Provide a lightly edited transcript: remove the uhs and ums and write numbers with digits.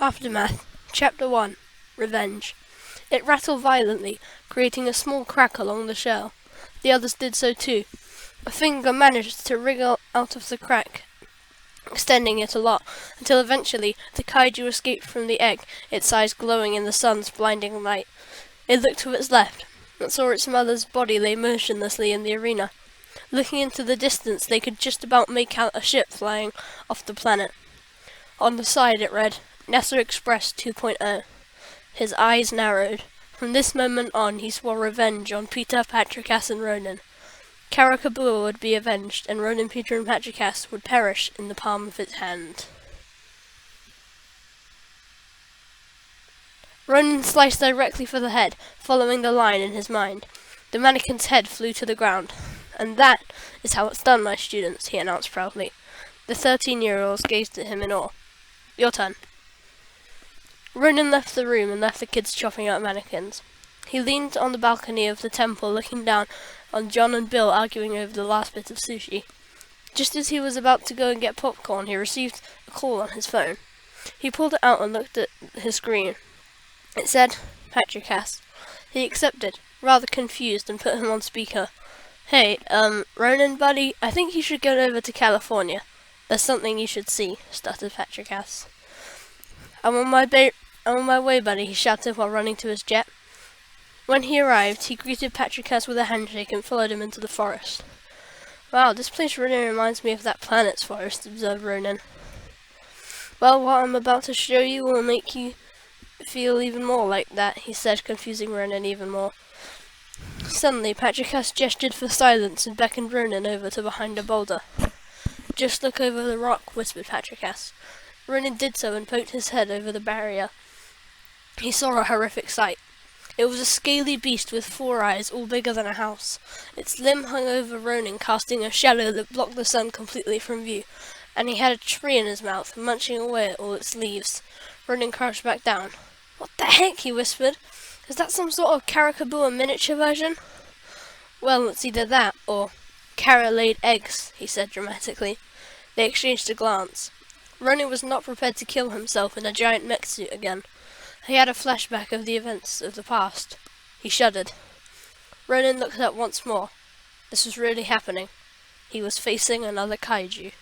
Aftermath. Chapter 1. Revenge. It rattled violently, creating a small crack along the shell. The others did so too. A finger managed to wriggle out of the crack, extending it a lot, until eventually the kaiju escaped from the egg, its eyes glowing in the sun's blinding light. It looked to its left, and saw its mother's body lay motionlessly in the arena. Looking into the distance, they could just about make out a ship flying off the planet. On the side it read, NASA Express 2.0. His eyes narrowed. From this moment on, he swore revenge on Peter, Patricus, and Ronan. Karakabua would be avenged, and Ronan, Peter, and Patricus would perish in the palm of its hand. Ronan sliced directly for the head, following the line in his mind. The mannequin's head flew to the ground. "And that is how it's done, my students," he announced proudly. The 13-year-olds gazed at him in awe. "Your turn." Ronan left the room and left the kids chopping up mannequins. He leaned on the balcony of the temple, looking down on John and Bill arguing over the last bit of sushi. Just as he was about to go and get popcorn, he received a call on his phone. He pulled it out and looked at his screen. It said, Patricus. He accepted, rather confused, and put him on speaker. "Hey, Ronan, buddy, I think you should go over to California. There's something you should see," stuttered Patricus. I'm on my way, buddy," he shouted while running to his jet. When he arrived, he greeted Patricus with a handshake and followed him into the forest. "Wow, this place really reminds me of that planet's forest," observed Ronan. "Well, what I'm about to show you will make you feel even more like that," he said, confusing Ronan even more. Suddenly, Patricus gestured for silence and beckoned Ronan over to behind a boulder. "Just look over the rock," whispered Patricus. Ronan did so and poked his head over the barrier. He saw a horrific sight. It was a scaly beast with 4 eyes, all bigger than a house. Its limb hung over Ronan, casting a shadow that blocked the sun completely from view, and he had a tree in his mouth, munching away at all its leaves. Ronan crouched back down. "What the heck?" he whispered. "Is that some sort of Karakabua miniature version?" "Well, it's either that, or Kara-laid eggs," he said dramatically. They exchanged a glance. Ronan was not prepared to kill himself in a giant mech suit again. He had a flashback of the events of the past. He shuddered. Ronan looked up once more. This was really happening. He was facing another kaiju.